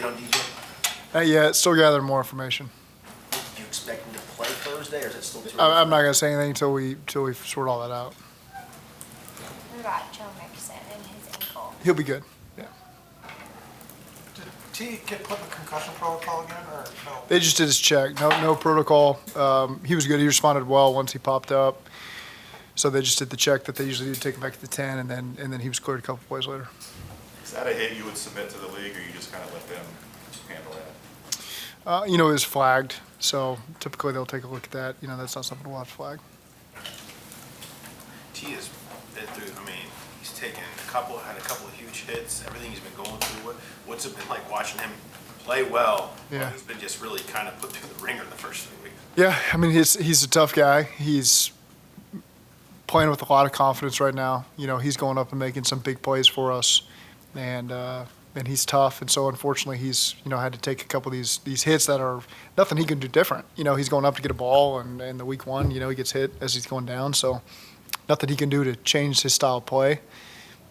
update on DJ? Not yet. Still gathering more information. Do you expect him to play Thursday, or is it still too I'm not going to say anything until we sort all that out. What about Joe Mixon and his ankle? He'll be good. Yeah. Did T get put in the concussion protocol again, or no? They just did his check. No protocol. He was good. He responded well once he popped up. So they just did the check that they usually do, take him back to the 10, and then he was cleared a couple plays later. Is that a hit you would submit to the league, or you just kind of let them handle that? It was flagged, so typically they'll take a look at that. That's not something we'll have to flag. T has been through, he's taken had a couple of huge hits, everything he's been going through. What's it been like watching him play well? Yeah. He's been just really kind of put through the ringer the first 3 weeks. Yeah, he's a tough guy. He's playing with a lot of confidence right now. He's going up and making some big plays for us, and he's tough. And so unfortunately, he's had to take a couple of these hits that are nothing he can do different. He's going up to get a ball, and in the week one, he gets hit as he's going down. So nothing he can do to change his style of play.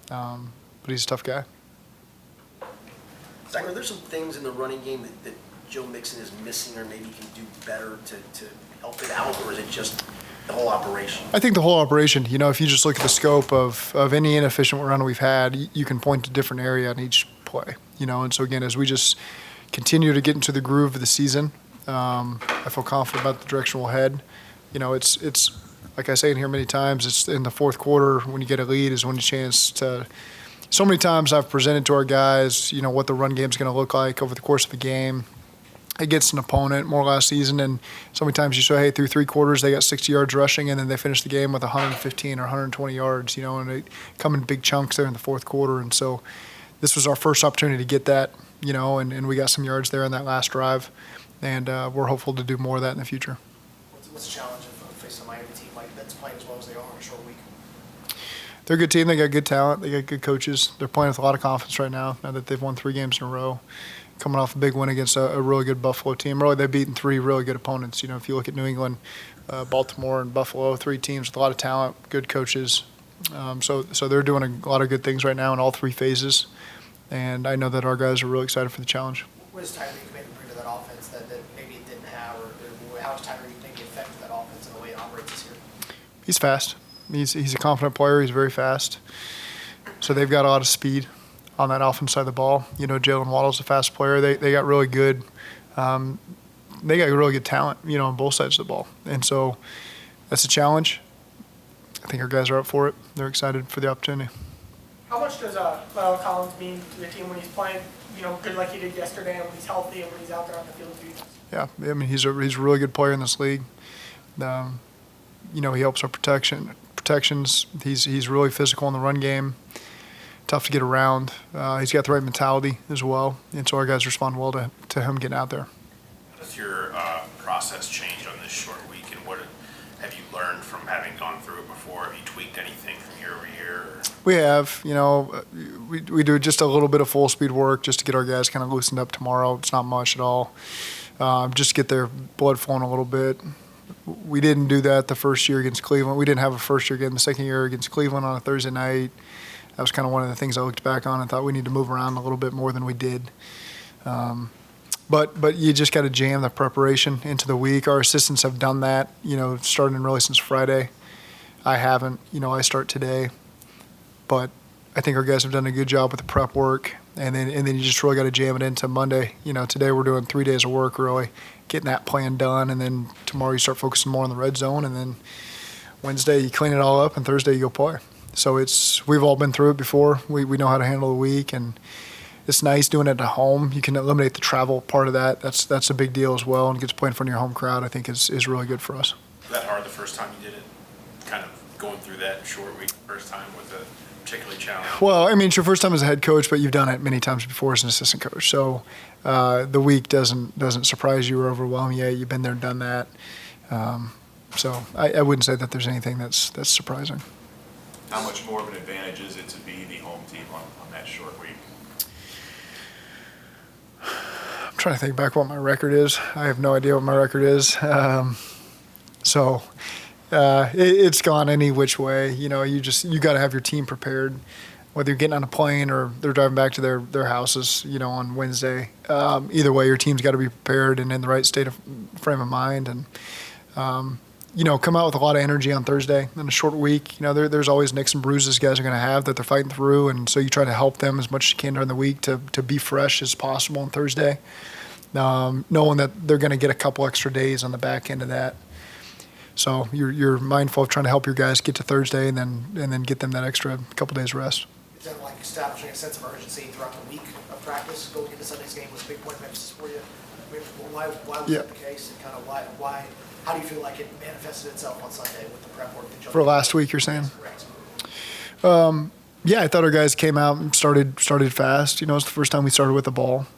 But he's a tough guy. Zac, are there some things in the running game that Joe Mixon is missing, or maybe can do better to help it out, or is it just the whole operation? I think the whole operation, if you just look at the scope of any inefficient run we've had, you can point to a different area in each play, and so again, as we just continue to get into the groove of the season, I feel confident about the direction we'll head. It's like I say in here many times, it's in the fourth quarter when you get a lead is when you chance to. So many times I've presented to our guys, what the run game is going to look like over the course of the game against an opponent more last season, and so many times you say, hey, through 3 quarters they got 60 yards rushing, and then they finish the game with 115 or 120 yards, and they come in big chunks there in the fourth quarter. And so this was our first opportunity to get that, and we got some yards there on that last drive, and we're hopeful to do more of that in the future. What's the challenge of facing a Miami team that's playing as well as they are on a short week? They're a good team. They got good talent. They got good coaches. They're playing with a lot of confidence right now that they've won 3 games in a row, coming off a big win against a really good Buffalo team. Really, they've beaten 3 really good opponents. If you look at New England, Baltimore, and Buffalo, 3 teams with a lot of talent, good coaches. So they're doing a lot of good things right now in all 3 phases, and I know that our guys are really excited for the challenge. What does Tyreek maybe bring to that offense that maybe it didn't have, or how does Tyreek think it affected that offense and the way it operates this year? He's fast. He's a confident player. He's very fast. So they've got a lot of speed on that offense side of the ball. Jalen Waddle's a fast player. They got really good. They got really good talent, on both sides of the ball, and so that's a challenge. I think our guys are up for it. They're excited for the opportunity. How much does Lyle Collins mean to the team when he's playing, good like he did yesterday, and when he's healthy and when he's out there on the field for you? Yeah, he's a really good player in this league. He helps our protections. He's really physical in the run game. Tough to get around. He's got the right mentality as well, and so our guys respond well to him getting out there. How does your process change on this short week, and what have you learned from having gone through it before? Have you tweaked anything from year over year? We have. We do just a little bit of full speed work just to get our guys kind of loosened up tomorrow. It's not much at all. Just get their blood flowing a little bit. We didn't do that the first year against Cleveland. We didn't have a first year game the second year against Cleveland on a Thursday night. That was kind of one of the things I looked back on and thought we need to move around a little bit more than we did. But you just got to jam the preparation into the week. Our assistants have done that, starting really since Friday. I haven't. I start today. But I think our guys have done a good job with the prep work. And then you just really got to jam it into Monday. Today we're doing 3 days of work, really getting that plan done. And then tomorrow you start focusing more on the red zone. And then Wednesday you clean it all up, and Thursday you go play. So we've all been through it before. We know how to handle the week, and it's nice doing it at home. You can eliminate the travel part of that. That's a big deal as well, and get to play in front of your home crowd, I think, is really good for us. Was that hard the first time you did it? Kind of going through that short week the first time, was it particularly challenging? Well, it's your first time as a head coach, but you've done it many times before as an assistant coach. So the week doesn't surprise you or overwhelm you. You've been there, done that. So I wouldn't say that there's anything that's surprising. How much more of an advantage is it to be the home team on that short week? I'm trying to think back what my record is. I have no idea what my record is. It's gone any which way. You got to have your team prepared. whether you're getting on a plane or they're driving back to their houses, on Wednesday. Either way, your team's got to be prepared and in the right frame of mind, and come out with a lot of energy on Thursday. In a short week, there's always nicks and bruises guys are going to have that they're fighting through, and so you try to help them as much as you can during the week to be fresh as possible on Thursday, knowing that they're going to get a couple extra days on the back end of that. So you're mindful of trying to help your guys get to Thursday and then get them that extra couple days rest. Is that like establishing a sense of urgency throughout the week of practice? Going into Sunday's game was a big point of emphasis for you. I mean, why was that the case, and kind of why? How do you feel like it manifested itself on Sunday with the prep work that you For last week, you're saying? Correct. Yeah, I thought our guys came out and started fast. It was the first time we started with the ball.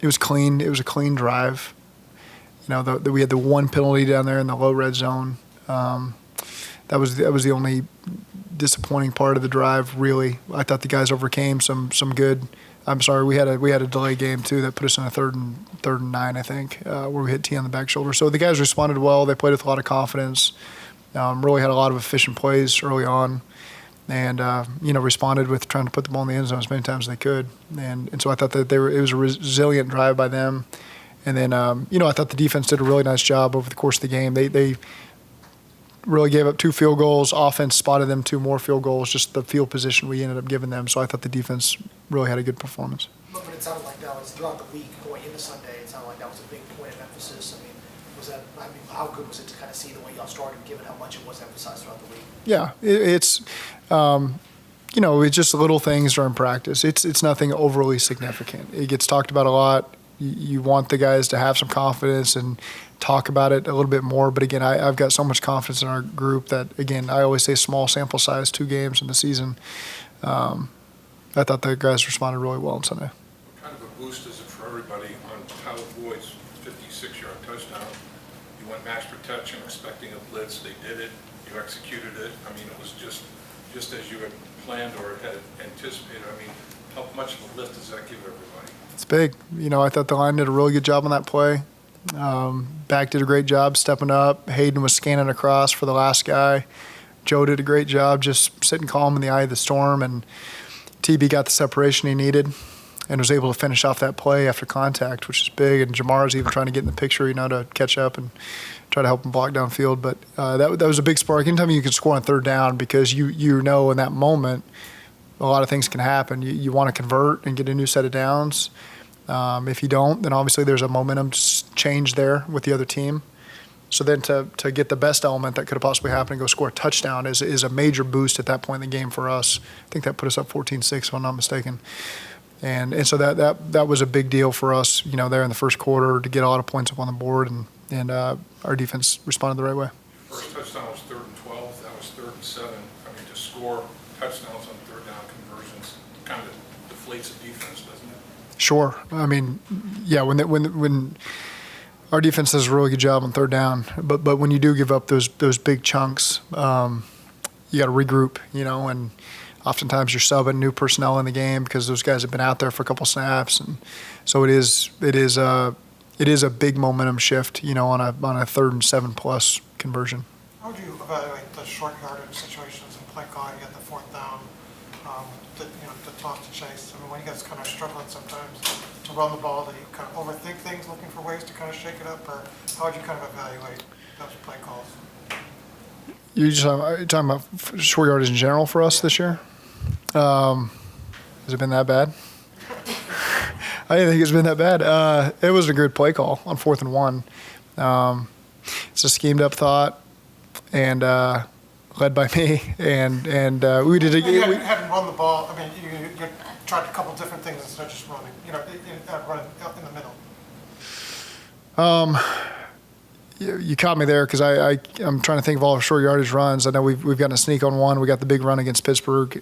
It was clean. It was a clean drive. We had the one penalty down there in the low red zone. That was the only disappointing part of the drive. Really, I thought the guys overcame some good. I'm sorry, we had a delay game too that put us in a third and 9, I think, where we hit T on the back shoulder. So the guys responded well. They played with a lot of confidence. Really had a lot of efficient plays early on, and responded with trying to put the ball in the end zone as many times as they could. And so I thought that it was a resilient drive by them. And then I thought the defense did a really nice job over the course of the game. They really gave up 2 field goals. Offense spotted them 2 more field goals, just the field position we ended up giving them. So I thought the defense really had a good performance. But it sounded like that was throughout the week going into Sunday. It sounded like that was a big point of emphasis. How good was it to kind of see the way y'all started, given how much it was emphasized throughout the week? Yeah, it's just little things during practice. It's nothing overly significant. It gets talked about a lot. You want the guys to have some confidence and talk about it a little bit more. But again, I've got so much confidence in our group that, again, I always say small sample size, 2 games in the season. I thought the guys responded really well on Sunday. What kind of a boost is it for everybody on Tyler Boyd's 56-yard touchdown? You went max protection, expecting a blitz. They did it. You executed it. It was just as you had planned or had anticipated. How much of a lift does that give everybody? It's big. I thought the line did a really good job on that play. Back did a great job stepping up. Hayden was scanning across for the last guy. Joe did a great job just sitting calm in the eye of the storm, and TB got the separation he needed and was able to finish off that play after contact, which is big. And Jamar's even trying to get in the picture, to catch up and try to help him block downfield. But that was a big spark. Anytime you can score on 3rd down, because you know in that moment a lot of things can happen. You want to convert and get a new set of downs. If you don't, then obviously there's a momentum change there with the other team. So then to get the best element that could have possibly happened and go score a touchdown is a major boost at that point in the game for us. I think that put us up 14-6, if I'm not mistaken. And so that was a big deal for us, there in the first quarter to get a lot of points up on the board, and our defense responded the right way. First touchdown was 3rd and 12. That was 3rd and 7. To score touchdowns on 3rd down conversions kind of deflates the defense, doesn't it? Sure. Yeah, when our defense does a really good job on 3rd down, but when you do give up those big chunks, you got to regroup, and oftentimes you're subbing new personnel in the game because those guys have been out there for a couple snaps, and so it is a big momentum shift, on a 3rd and 7+ conversion. How would you evaluate the short yardage situations and play calling at the 4th down, the toss to chase? When you guys kind of struggling sometimes to run the ball, do you kind of overthink things, looking for ways to kind of shake it up, or how would you kind of evaluate those play calls? You're talking about short yardage in general for us this year? Has it been that bad? I didn't think it's been that bad. It was a good play call on 4th and 1. It's a schemed up thought, and led by me, and we did. You hadn't run the ball. You tried a couple different things instead of just running. Running up in the middle. You caught me there because I'm trying to think of all our short yardage runs. I know we've gotten a sneak on one. We got the big run against Pittsburgh.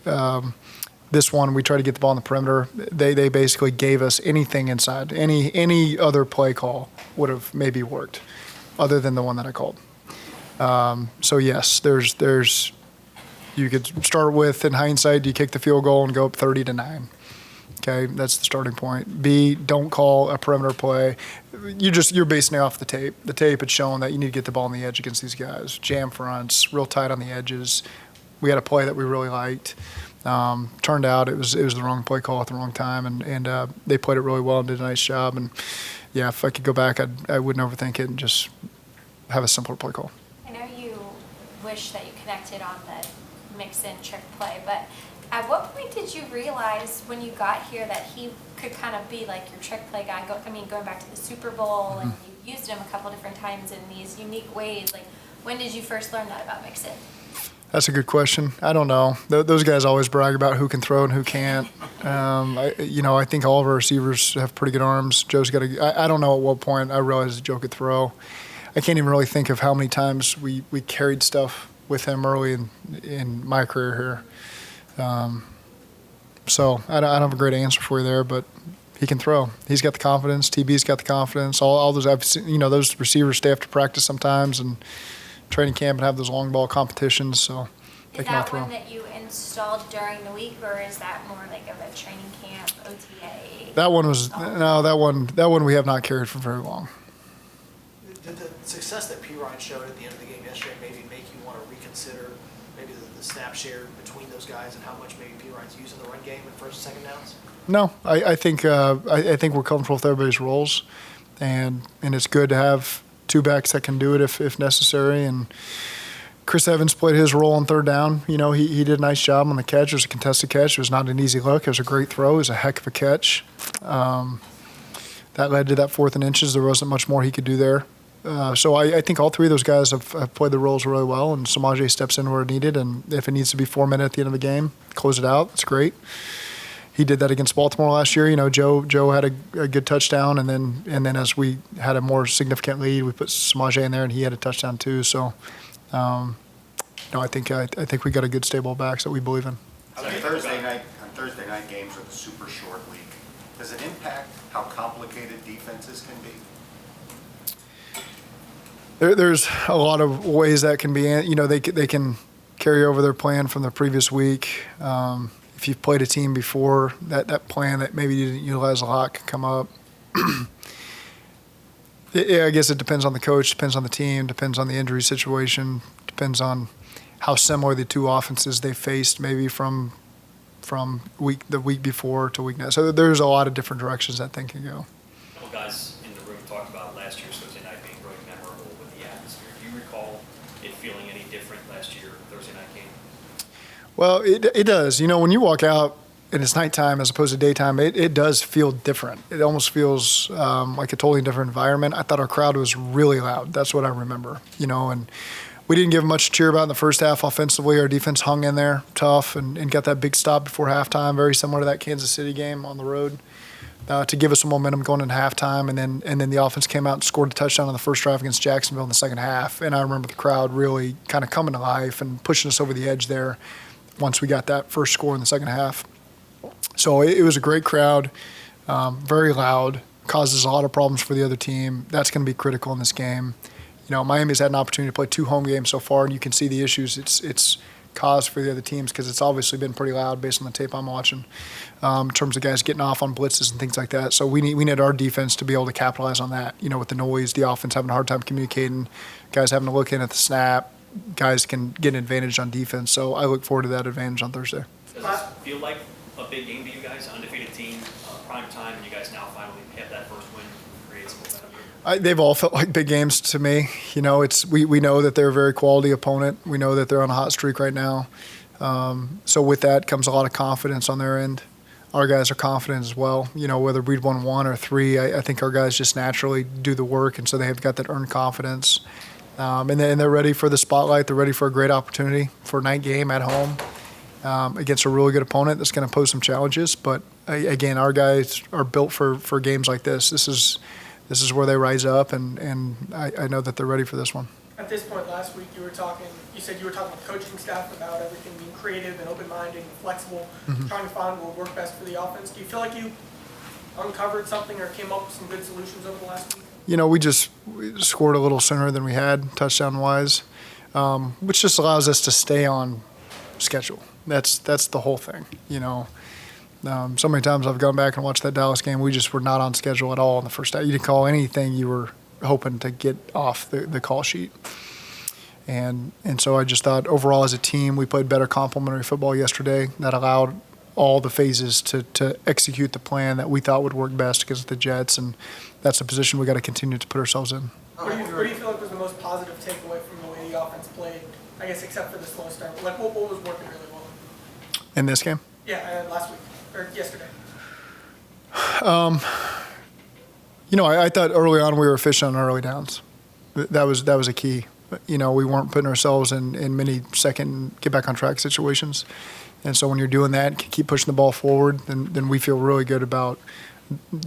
This one, we tried to get the ball in the perimeter. They basically gave us anything inside. Any other play call would have maybe worked, other than the one that I called. So yes, there's you could start with, in hindsight, do you kick the field goal and go up 30-9? Okay, that's the starting point. B, don't call a perimeter play. You're basing it off the tape. The tape had shown that you need to get the ball on the edge against these guys. Jam fronts, real tight on the edges. We had a play that we really liked. Turned out it was the wrong play call at the wrong time, and they played it really well and did a nice job. And yeah, if I could go back, I wouldn't overthink it and just have a simpler play call. I know you wish that you connected on the mix-in trick play, but at what point did you realize when you got here that he could kind of be like your trick play guy? Going back to the Super Bowl, and you used him a couple different times in these unique ways. Like, when did you first learn that about mix-in? That's a good question. I don't know. Those guys always brag about who can throw and who can't. I think all of our receivers have pretty good arms. Joe's got I don't know at what point I realized Joe could throw. I can't even really think of how many times we carried stuff with him early in my career here. So I don't have a great answer for you there, but he can throw. He's got the confidence. TB's got the confidence. All those I've seen, those receivers stay after practice sometimes and training camp and have those long ball competitions. So they can all throw. Is that one that you installed during the week, or is that more like of a training camp OTA? That one was that one we have not carried for very long. Did the success that P. Ryan showed at the end of the game yesterday maybe make you want to reconsider maybe the snap share between those guys and how much maybe P. Ryan's using the run game in first and second downs? No, I think we're comfortable with everybody's roles, and it's good to have two backs that can do it if necessary. And Chris Evans played his role on third down. He did a nice job on the catch. It was a contested catch. It was not an easy look. It was a great throw. It was a heck of a catch. That led to that 4th and inches. There wasn't much more he could do there. So I think all three of those guys have played the roles really well, and Samaje steps in where needed. And if it needs to be 4 minutes at the end of the game, close it out. It's great. He did that against Baltimore last year. Joe had a good touchdown, and then as we had a more significant lead, we put Samaje in there, and he had a touchdown too. So, I think we got a good stable of backs that we believe in. On Thursday night games are the super short week. Does it impact how complicated defenses can be? There's a lot of ways that can be. They can carry over their plan from the previous week. If you've played a team before, that plan that maybe you didn't utilize a lot can come up. I guess it depends on the coach, depends on the team, depends on the injury situation, depends on how similar the two offenses they faced maybe from the week before to week now. So there's a lot of different directions that thing can go. A couple guys in the room talked about last year's Thursday night being really memorable with the atmosphere. Do you recall it feeling any different last year, Thursday night game? Well, it does. When you walk out and it's nighttime as opposed to daytime, it does feel different. It almost feels like a totally different environment. I thought our crowd was really loud. That's what I remember. And we didn't give much to cheer about in the first half offensively. Our defense hung in there tough and got that big stop before halftime, very similar to that Kansas City game on the road, to give us some momentum going into halftime. And then the offense came out and scored a touchdown on the first drive against Jacksonville in the second half. And I remember the crowd really kind of coming to life and pushing us over the edge there once we got that first score in the second half. So it was a great crowd, very loud, causes a lot of problems for the other team. That's going to be critical in this game. Miami's had an opportunity to play 2 home games so far, and you can see the issues it's caused for the other teams because it's obviously been pretty loud based on the tape I'm watching in terms of guys getting off on blitzes and things like that. So we need our defense to be able to capitalize on that, with the noise, the offense having a hard time communicating, guys having to look in at the snap, guys can get an advantage on defense. So I look forward to that advantage on Thursday. Does this feel like a big game to you guys? Undefeated team, prime time, and you guys now finally have that first win, create some momentum here? They've all felt like big games to me. We know that they're a very quality opponent. We know that they're on a hot streak right now. So with that comes a lot of confidence on their end. Our guys are confident as well. Whether we'd won 1 or 3, I think our guys just naturally do the work, and so they have got that earned confidence. And they're ready for the spotlight. They're ready for a great opportunity for a night game at home against a really good opponent that's going to pose some challenges. But again, our guys are built for games like this. This is where they rise up, and I know that they're ready for this one. At this point last week, you said you were talking with the coaching staff about everything being creative and open-minded and flexible, trying to find what would work best for the offense. Do you feel like you uncovered something or came up with some good solutions over the last week? We just scored a little sooner than we had, touchdown-wise, which just allows us to stay on schedule. That's the whole thing, So many times I've gone back and watched that Dallas game. We just were not on schedule at all in the first half. You didn't call anything you were hoping to get off the call sheet. And so I just thought overall as a team, we played better complementary football yesterday that allowed all the phases to execute the plan that we thought would work best against the Jets, and that's a position we got to continue to put ourselves in. What do you feel like was the most positive takeaway from the way the offense played? I guess except for the slow start. Like what was working really well? In this game? Yeah, last week or yesterday. I thought early on we were efficient on early downs. That was a key. We weren't putting ourselves in many second get back on track situations. And so when you're doing that, keep pushing the ball forward, then we feel really good about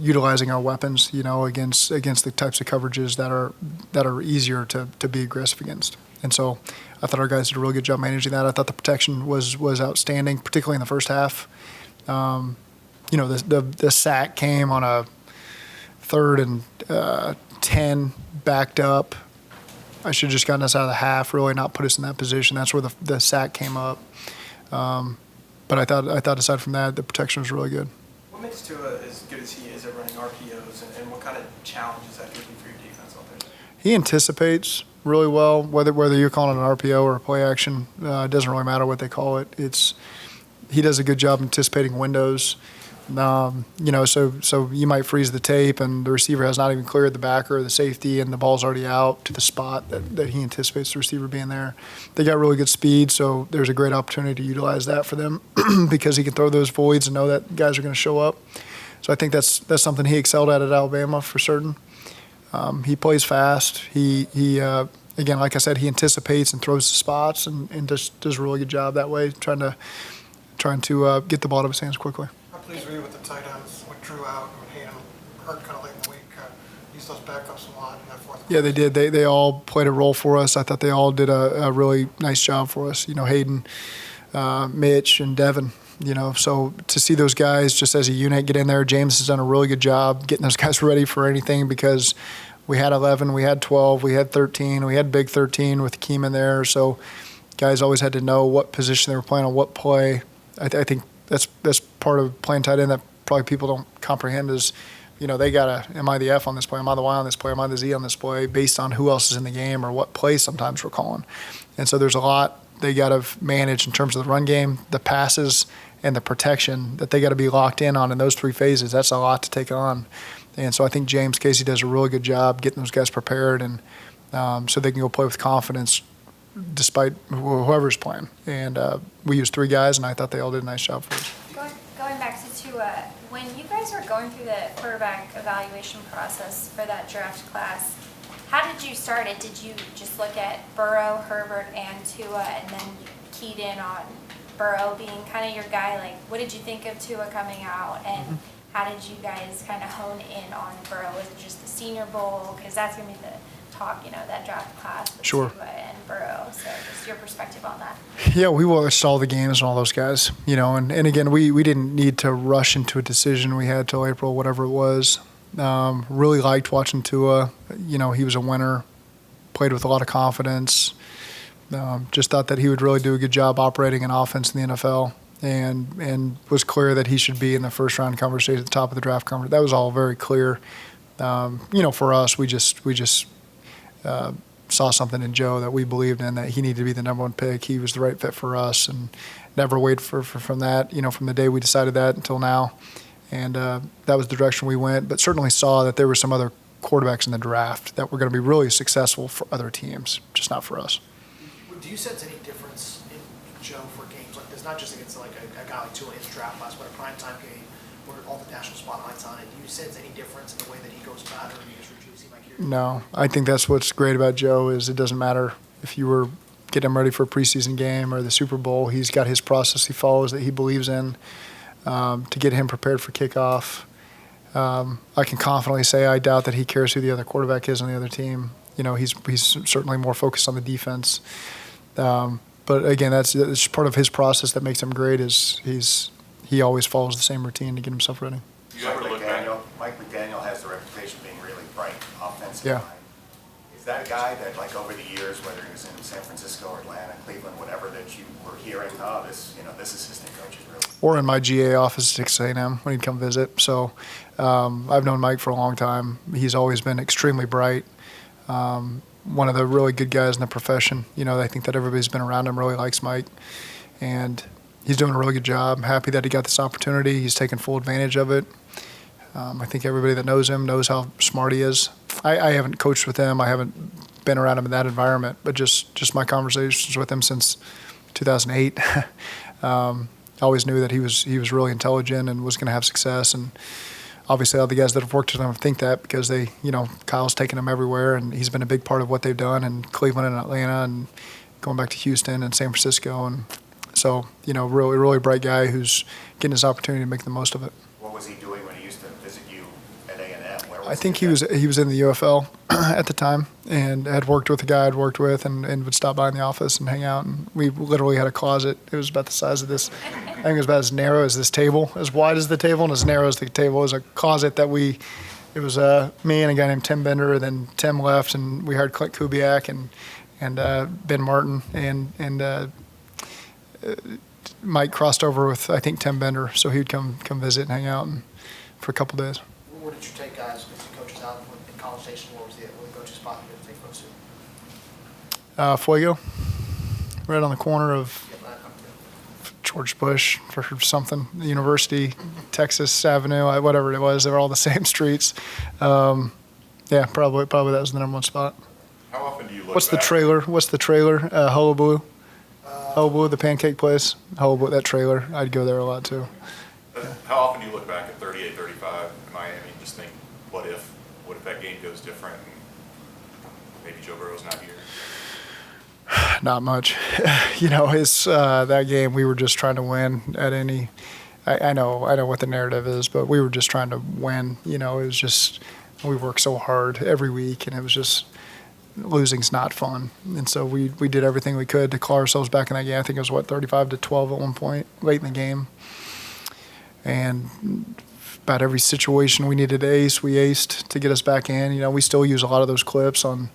utilizing our weapons, against the types of coverages that are easier to be aggressive against. And so I thought our guys did a really good job managing that. I thought the protection was outstanding, particularly in the first half. The sack came on a 3rd and 10, backed up. I should have just gotten us out of the half, really not put us in that position. That's where the sack came up. But I thought aside from that, the protection was really good. What makes Tua as good as he is at running RPOs, and what kind of challenge is that giving for your defense out there? He anticipates really well, whether you're calling it an RPO or a play action. It doesn't really matter what they call it. He does a good job anticipating windows. So you might freeze the tape and the receiver has not even cleared the backer or the safety and the ball's already out to the spot that he anticipates the receiver being there. They got really good speed, so there's a great opportunity to utilize that for them because he can throw those voids and know that guys are going to show up. So I think that's something he excelled at Alabama for certain. He plays fast. He again, like I said, he anticipates and throws the spots and just does a really good job that way, trying to get the ball out of his hands quickly. How pleased were you with the tight ends with Drew out and Hayden hurt kind of late in the week? Used those backups a lot in that fourth quarter. Yeah, they did. They all played a role for us. I thought they all did a really nice job for us. Hayden, Mitch, and Devin. So to see those guys just as a unit get in there, James has done a really good job getting those guys ready for anything because we had 11, we had 12, we had 13, we had big 13 with Keem in there. So guys always had to know what position they were playing on what play. I think that's part of playing tight end that probably people don't comprehend is, they got am I the F on this play? Am I the Y on this play? Am I the Z on this play? Based on who else is in the game or what play sometimes we're calling. And so there's a lot they got to manage in terms of the run game, the passes, and the protection that they got to be locked in on in those 3 phases. That's a lot to take on. And so I think James Casey does a really good job getting those guys prepared and so they can go play with confidence despite whoever's playing. And we used 3 guys, and I thought they all did a nice job for us. Going back to Tua, when you guys were going through the quarterback evaluation process for that draft class, how did you start it? Did you just look at Burrow, Herbert, and Tua, and then keyed in on Burrow being kind of your guy? Like, what did you think of Tua coming out, and how did you guys kind of hone in on Burrow? Was it just the Senior Bowl? Because that's going to be the talk, that draft class with Sure. Tua and Burrow. So just your perspective on that. Yeah, we watched all the games and all those guys, and again, we didn't need to rush into a decision. We had till April, whatever it was. Really liked watching Tua. He was a winner, played with a lot of confidence. Just thought that he would really do a good job operating an offense in the NFL, and was clear that he should be in the first round conversation at the top of the draft conversation. That was all very clear. For us, we just saw something in Joe that we believed in, that he needed to be the number 1 pick. He was the right fit for us, and never waited from that. From the day we decided that until now, and that was the direction we went. But certainly saw that there were some other quarterbacks in the draft that were going to be really successful for other teams, just not for us. Do you sense any difference in Joe for games like this? Not just against like a guy like Tua in his draft class, but a primetime game where all the national spotlight's on it. Do you sense any difference in the way that he goes about it, or do you just seem like you're... No, I think that's what's great about Joe is it doesn't matter if you were getting him ready for a preseason game or the Super Bowl. He's got his process he follows that he believes in to get him prepared for kickoff. I can confidently say I doubt that he cares who the other quarterback is on the other team. He's certainly more focused on the defense. But again, that's part of his process that makes him great. Is he always follows the same routine to get himself ready. Mike McDaniel has the reputation of being really bright offensive Yeah. line. Is that a guy that, like over the years, whether he was in San Francisco, Atlanta, Cleveland, whatever, that you were hearing, this assistant coach is really... Or in my GA office at Texas A&M when he'd come visit. So I've known Mike for a long time. He's always been extremely bright. one of the really good guys in the profession. I think that everybody's been around him really likes Mike, and he's doing a really good job. I'm happy that he got this opportunity. He's taken full advantage of it. I think everybody that knows him knows how smart he is. I haven't coached with him. I haven't been around him in that environment, but just my conversations with him since 2008. I always knew that he was really intelligent and was going to have success. And obviously, all the guys that have worked with him think that because Kyle's taken him everywhere, and he's been a big part of what they've done in Cleveland and Atlanta, and going back to Houston and San Francisco. And so, really, really bright guy who's getting his opportunity to make the most of it. What was he doing when he used to visit you at A&M? Where was I think he was in the UFL at the time, and had worked with the guy I'd worked with, and would stop by in the office and hang out. And we literally had a closet. It was about the size of this. I think it was about as narrow as this table, as wide as the table, and as narrow as the table. It was a closet that it was me and a guy named Tim Bender. And then Tim left, and we hired Clint Kubiak and Ben Martin, and Mike crossed over with, I think, Tim Bender, so he'd come visit and hang out for a couple days. Where did you take guys, coaches out in College Station? What was the coaching spot you had to take folks to? Fuego, right on the corner of Yeah, but George Bush or something, University, Texas Avenue, whatever it was. They were all the same streets. Probably that was the number one spot. How often do you look What's the back? trailer? Hullabaloo? Hullabaloo, the pancake place. Hullabaloo, that trailer. I'd go there a lot too. How often do you look back at 38-35 in Miami and just think, what if that game goes different and maybe Joe Burrow's not here? Not much. That game, we were just trying to win at any. I know what the narrative is, but we were just trying to win. It was just, we worked so hard every week, and it was just, losing's not fun. And so we did everything we could to claw ourselves back in that game. I think it was 35-12 at one point late in the game. And about every situation we needed to ace, we aced to get us back in. We still use a lot of those clips on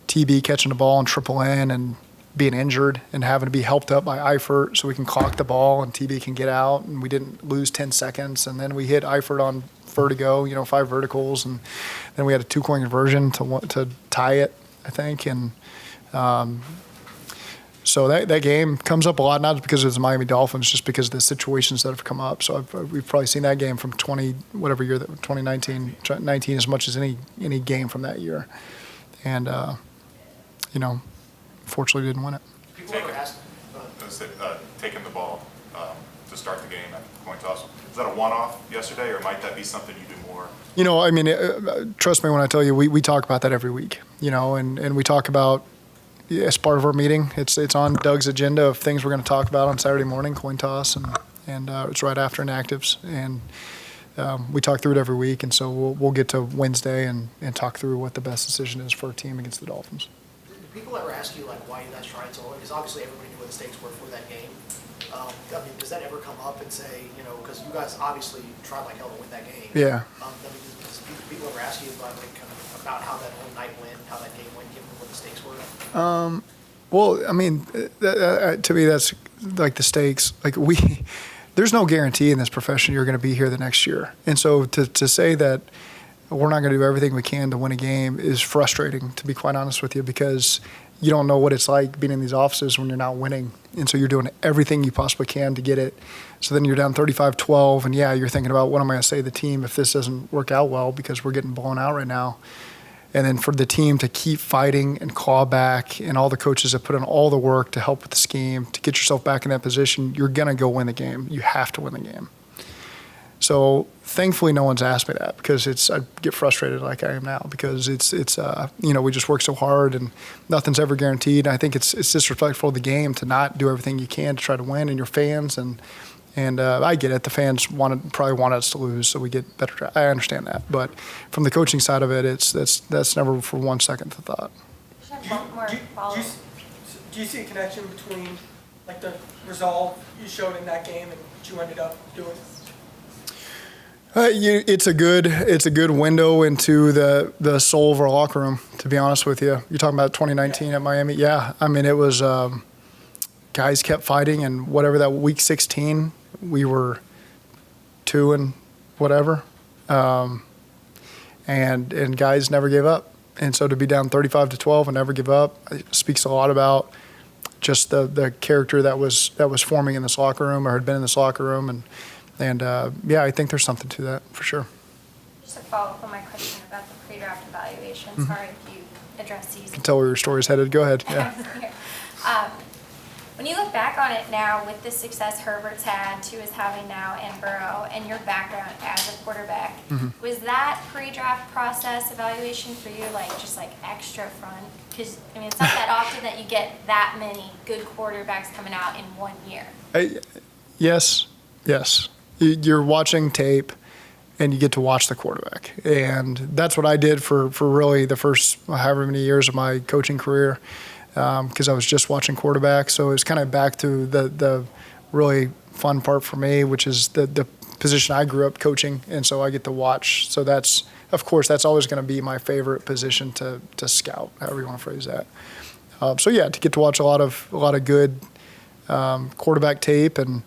TB catching the ball on triple N and being injured and having to be helped up by Eifert so we can clock the ball and TB can get out, and we didn't lose 10 seconds. And then we hit Eifert on vertigo, 5 verticals, and then we had a 2-point conversion to tie it, I think. And so that game comes up a lot, not because it was the Miami Dolphins, just because of the situations that have come up. So we've probably seen that game from 2019 as much as any game from that year. And, fortunately didn't win it. people ever ask, Taking the ball to start the game at the coin toss. Was that a one-off yesterday, or might that be something you do more? Trust me when I tell you, we talk about that every week, and we talk about, as part of our meeting, it's on Doug's agenda of things we're going to talk about on Saturday morning, coin toss, and it's right after inactives. And we talk through it every week, and so we'll get to Wednesday and talk through what the best decision is for a team against the Dolphins. do people ever ask you, why you guys tried so hard? Because obviously everybody knew what the stakes were for that game. Does that ever come up and say, because you guys obviously tried like hell to win that game. Yeah. Does people ever ask you about how that whole night went, how that game went, given what the stakes were? To me, that's like the stakes. There's no guarantee in this profession you're going to be here the next year. And so to say that we're not going to do everything we can to win a game is frustrating, to be quite honest with you, because you don't know what it's like being in these offices when you're not winning. And so you're doing everything you possibly can to get it. So then you're down 35-12, and you're thinking about, what am I going to say to the team if this doesn't work out well, because we're getting blown out right now. And then for the team to keep fighting and claw back, and all the coaches have put in all the work to help with the scheme, to get yourself back in that position, you're going to go win the game. You have to win the game. So thankfully no one's asked me that, because I get frustrated like I am now, because it's we just work so hard and nothing's ever guaranteed. I think it's disrespectful of the game to not do everything you can to try to win, and your fans, and I get it. The fans probably want us to lose so we get better. I understand that, but from the coaching side of it, that's never for 1 second the thought. Just have one more follow-up. Do you see a connection between the resolve you showed in that game and what you ended up doing? It's a good window into the soul of our locker room, to be honest with you. You're talking about 2019 at Miami? Yeah. It was guys kept fighting, and whatever that week 16, we were 2 and whatever. And guys never gave up. And so to be down 35-12 and never give up speaks a lot about just the character that was forming in this locker room or had been in this locker room. And yeah, I think there's something to that for sure. Just a follow-up on my question about the pre-draft evaluation. Mm-hmm. Sorry if you addressed these. I can tell where your story's headed. Go ahead. Yeah. When you look back on it now with the success Herbert's had, Tua is having now, and Burrow, and your background as a quarterback, was that pre-draft process evaluation for you just extra fun? Because, I mean, it's not that often that you get that many good quarterbacks coming out in 1 year. Yes. You're watching tape and you get to watch the quarterback. And that's what I did for really the first however many years of my coaching career, because I was just watching quarterbacks. So it was kind of back to the really fun part for me, which is the position I grew up coaching. And so I get to watch. So that's, of course, that's always going to be my favorite position to scout, however you want to phrase that. So yeah, to get to watch a lot of good quarterback tape and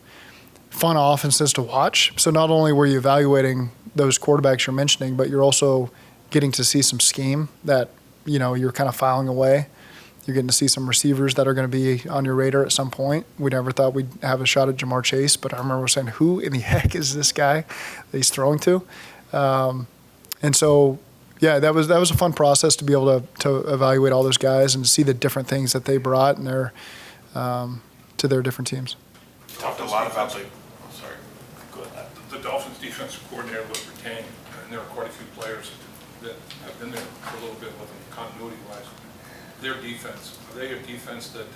fun offenses to watch. So not only were you evaluating those quarterbacks you're mentioning, but you're also getting to see some scheme that, you're kind of filing away. You're getting to see some receivers that are going to be on your radar at some point. We never thought we'd have a shot at Jamar Chase, but I remember saying, who in the heck is this guy that he's throwing to? And so, yeah, that was a fun process to be able to evaluate all those guys and see the different things that they brought in their to their different teams. You talked a lot about The Dolphins' defensive coordinator was retained, and there are quite a few players that have been there for a little bit with them, continuity-wise. Their defense, are they a defense that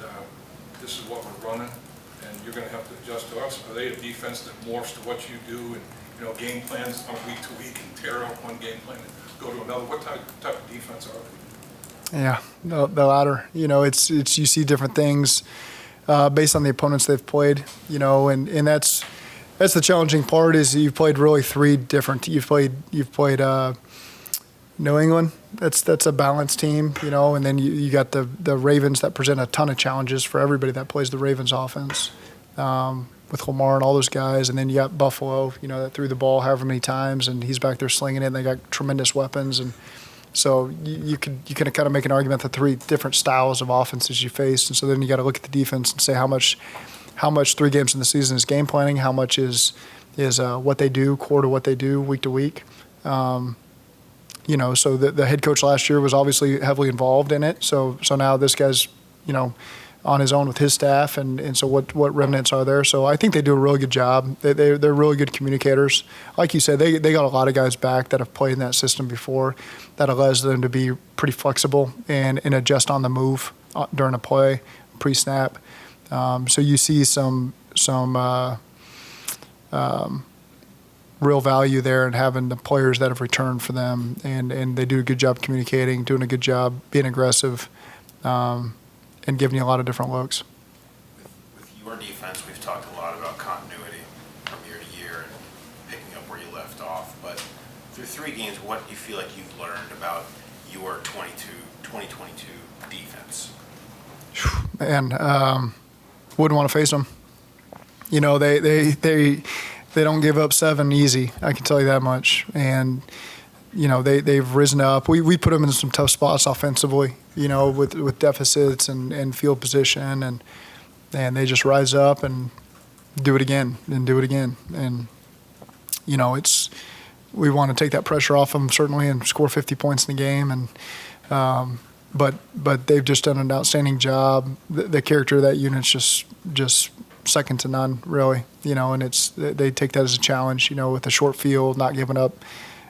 this is what we're running, and you're going to have to adjust to us? Are they a defense that morphs to what you do, and game plans on week to week, and tear out one game plan and go to another? What type of defense are they? Yeah, the latter. It's you see different things based on the opponents they've played. And that's the challenging part is you've played really three different. You've played New England. That's a balanced team, and then you got the Ravens that present a ton of challenges for everybody that plays the Ravens offense with Lamar and all those guys, and then you got Buffalo, that threw the ball however many times, and he's back there slinging it. And they got tremendous weapons, and so you can kind of make an argument that three different styles of offenses you face, and so then you got to look at the defense and say how much 3 games in the season is game planning, how much is what they do, core to what they do week to week. So the head coach last year was obviously heavily involved in it. So now this guy's, on his own with his staff, and so what remnants are there. So I think they do a really good job. They're really good communicators. Like you said, they got a lot of guys back that have played in that system before. That allows them to be pretty flexible and adjust on the move during a play, pre-snap. So you see some real value there in having the players that have returned for them, and they do a good job communicating, doing a good job being aggressive, and giving you a lot of different looks. With your defense, we've talked a lot about continuity from year to year and picking up where you left off, but through 3 games, what do you feel like you've learned about your 2022 defense? Man, wouldn't want to face them. They don't give up 7 easy. I can tell you that much. And they've risen up. We put them in some tough spots offensively. With deficits and field position, and they just rise up and do it again and do it again. And we want to take that pressure off them certainly and score 50 points in the game. And but they've just done an outstanding job. The character of that unit's just second to none, really. And they take that as a challenge. With a short field, not giving up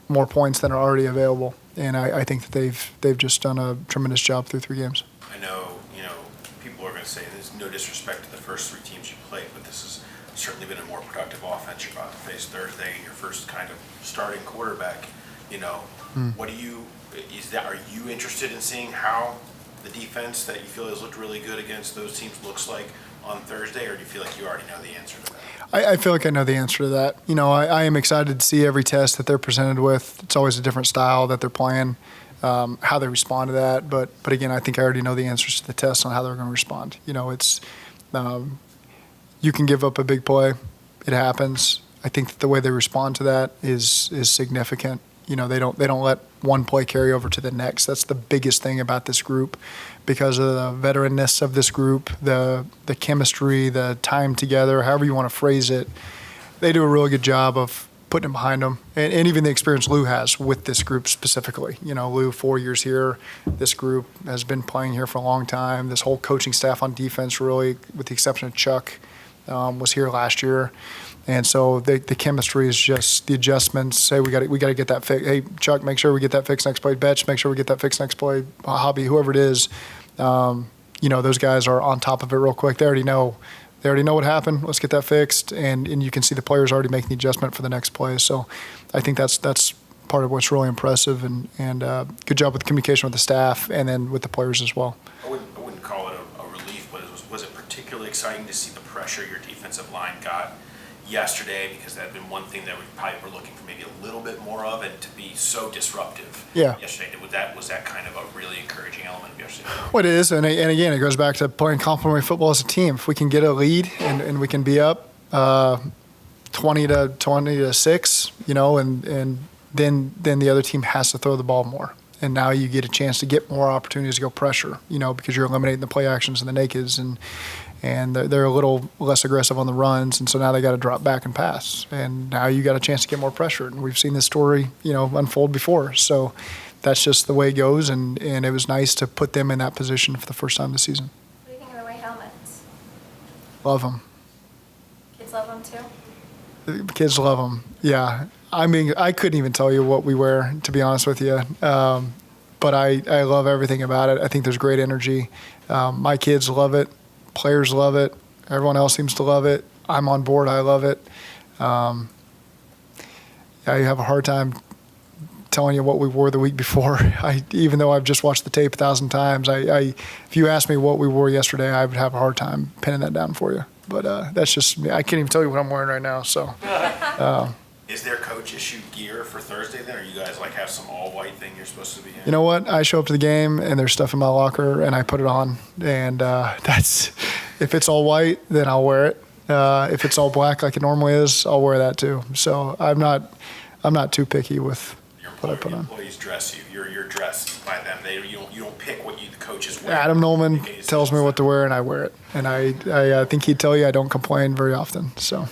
more points than are already available. And I think that they've just done a tremendous job through 3 games. I know, people are going to say there's no disrespect to the first 3 teams you played, but this has certainly been a more productive offense you're about to face Thursday, your first kind of starting quarterback. What are you interested in seeing how the defense that you feel has looked really good against those teams looks like on Thursday, or do you feel like you already know the answer to that? I feel like I know the answer to that. I am excited to see every test that they're presented with. It's always a different style that they're playing, how they respond to that. But again, I think I already know the answers to the tests on how they're going to respond. It's you can give up a big play. It happens. I think that the way they respond to that is significant. You know, they don't let one play carry over to the next. That's the biggest thing about this group, because of the veteranness of this group, the chemistry, the time together, however you want to phrase it. They do a really good job of putting it behind them, and even the experience Lou has with this group specifically. You know, Lou, 4 years here. This group has been playing here for a long time. This whole coaching staff on defense, really, with the exception of Chuck, was here last year. And so the chemistry is just the adjustments. Hey, we got to get that fixed. Hey, Chuck, make sure we get that fixed next play. Betch, make sure we get that fixed next play. Hobby, whoever it is, you know, those guys are on top of it real quick. They already know what happened. Let's get that fixed. And you can see the players already making the adjustment for the next play. So I think that's part of what's really impressive, and good job with the communication with the staff and then with the players as well. I wouldn't call it a relief, but was it particularly exciting to see the pressure your defensive line got yesterday, because that had been one thing that we probably were looking for maybe a little bit more of, and to be so disruptive yesterday. Was that kind of a really encouraging element of yesterday? Well, it is, and again, it goes back to playing complementary football as a team. If we can get a lead and we can be up 20 to 6, you know, and then the other team has to throw the ball more. And now you get a chance to get more opportunities to go pressure, you know, because you're eliminating the play actions and the nakeds, and they're a little less aggressive on the runs, and so now they got to drop back and pass. And now you got a chance to get more pressure. And we've seen this story, you know, unfold before. So that's just the way it goes, and it was nice to put them in that position for the first time this season. What do you think of the white helmets? Love them. Kids love them too? The kids love them, yeah. I mean, I couldn't even tell you what we wear, to be honest with you. But I love everything about it. I think there's great energy. My kids love it. Players love it. Everyone else seems to love it. I'm on board. I love it. I have a hard time telling you what we wore the week before. Even though I've just watched the tape 1,000 times, if you asked me what we wore yesterday, I would have a hard time pinning that down for you. But that's just me. I can't even tell you what I'm wearing right now. So. Is there coach issue gear for Thursday then, or you guys like have some all white thing you're supposed to be in? You know what? I show up to the game and there's stuff in my locker and I put it on, and that's, if it's all white, then I'll wear it. If it's all black like it normally is, I'll wear that too. So I'm not too picky with what I put on. Employees dress you. You're dressed by them. You don't pick what the coaches wear. Adam Nolman tells me what to wear and I wear it, and I think he'd tell you I don't complain very often. So.